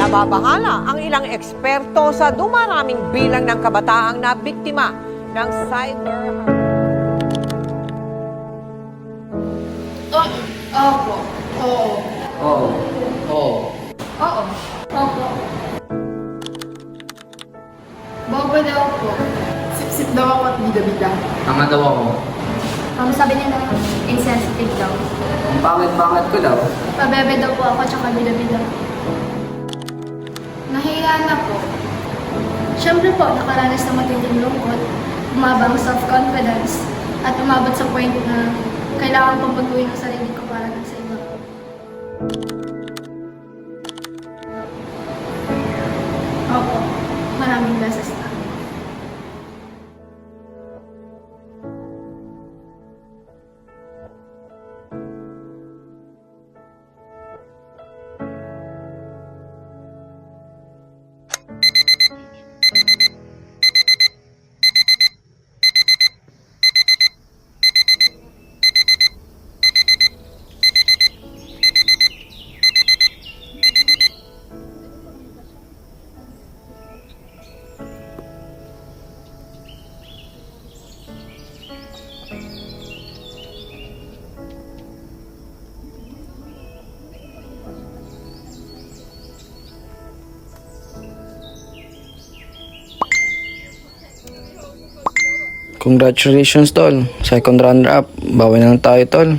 Nababahala ang ilang eksperto sa dumaraming bilang ng kabataang na biktima ng cyber. Opo. Oo. Oo. Oo. Oo. Opo. Bobo daw po. Sip-sip daw ako at bida-bida. Tanga daw ako. Sabi nila, insensitive daw. Ang pangit-pangit ko daw. Pabebe daw po ako tsaka bida-bida. Nahiya na po. Siyempre po, nakaranas ng matinding lungkot, bumaba ang self-confidence, at umabot sa point na kailangan kong baguhin ang sarili ko para lang sa iba. Opo, maraming beses na. Congratulations, tol. Second runner-up. Bawi na lang tayo, tol.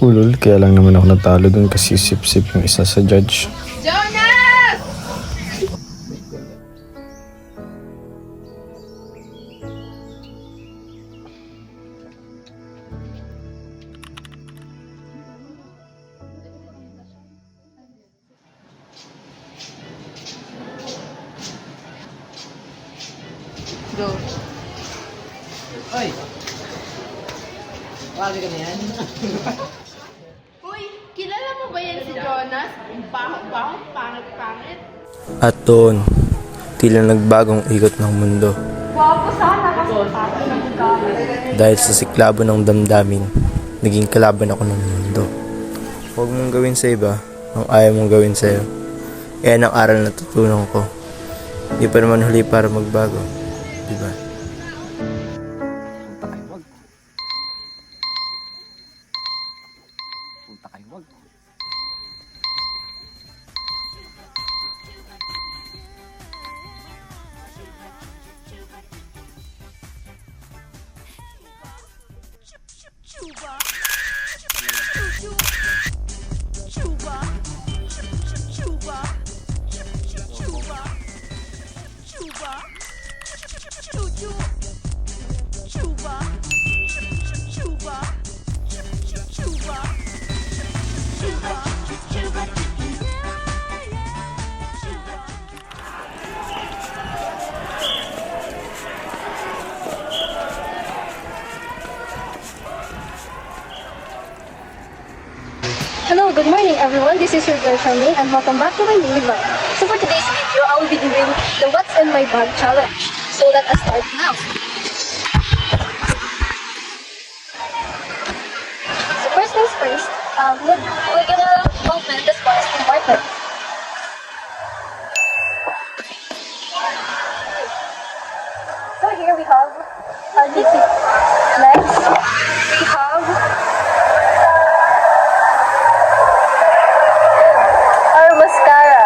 Ulol, kaya lang naman ako natalo dun kasi sip-sip yung isa sa judge. Jonas! Go. Oy! Wagi ka na yan? Uy, kilala mo ba yan si Jonas? Baho-baho, pangit-pangit. At doon, tila nagbagong ikot ng mundo. Wapo sana kasi parang nagkakaroon. Dahil sa siklabo ng damdamin, naging kalaban ako ng mundo. Huwag mong gawin sa iba ang ayaw mong gawin sa'yo. Yan ang aral na tutunan ko. Di pa naman huli para magbago. Diba? Punta kayo, wag. Hello, good morning everyone. This is your girl Charmaine and welcome back to my mini vlog. So for today's video, I will be doing the What's in My Bag challenge. So let us start now. So first things first, we're gonna open the spice compartment. So here we have our lipstick. Next, we have our mascara.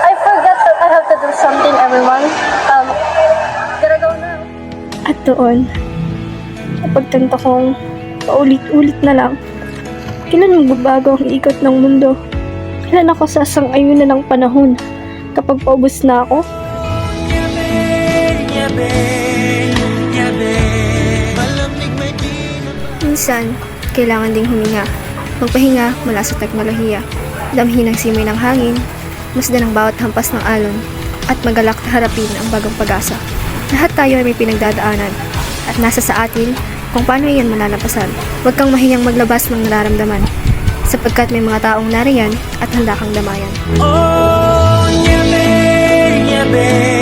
I forgot that I have to do something, everyone. Gotta go now. At doon, napagtanto kong paulit-ulit na lang. Kailan magbabago ang ikot ng mundo? Kailan ako sasang-ayunan ng panahon? Kapag paubos na ako? Minsan, kailangan ding huminga. Magpahinga mula sa teknolohiya. Damhin ang simoy ng hangin, masdan ang bawat hampas ng alon, at magalak na harapin ang bagong pag-asa. Lahat tayo ay may pinagdadaanan, at nasa sa atin kung paano iyan malalampasan. Huwag kang mahiyang maglabas ng nararamdaman, sapagkat may mga taong nariyan at handa kang damayan. Oh, nyabe, nyabe.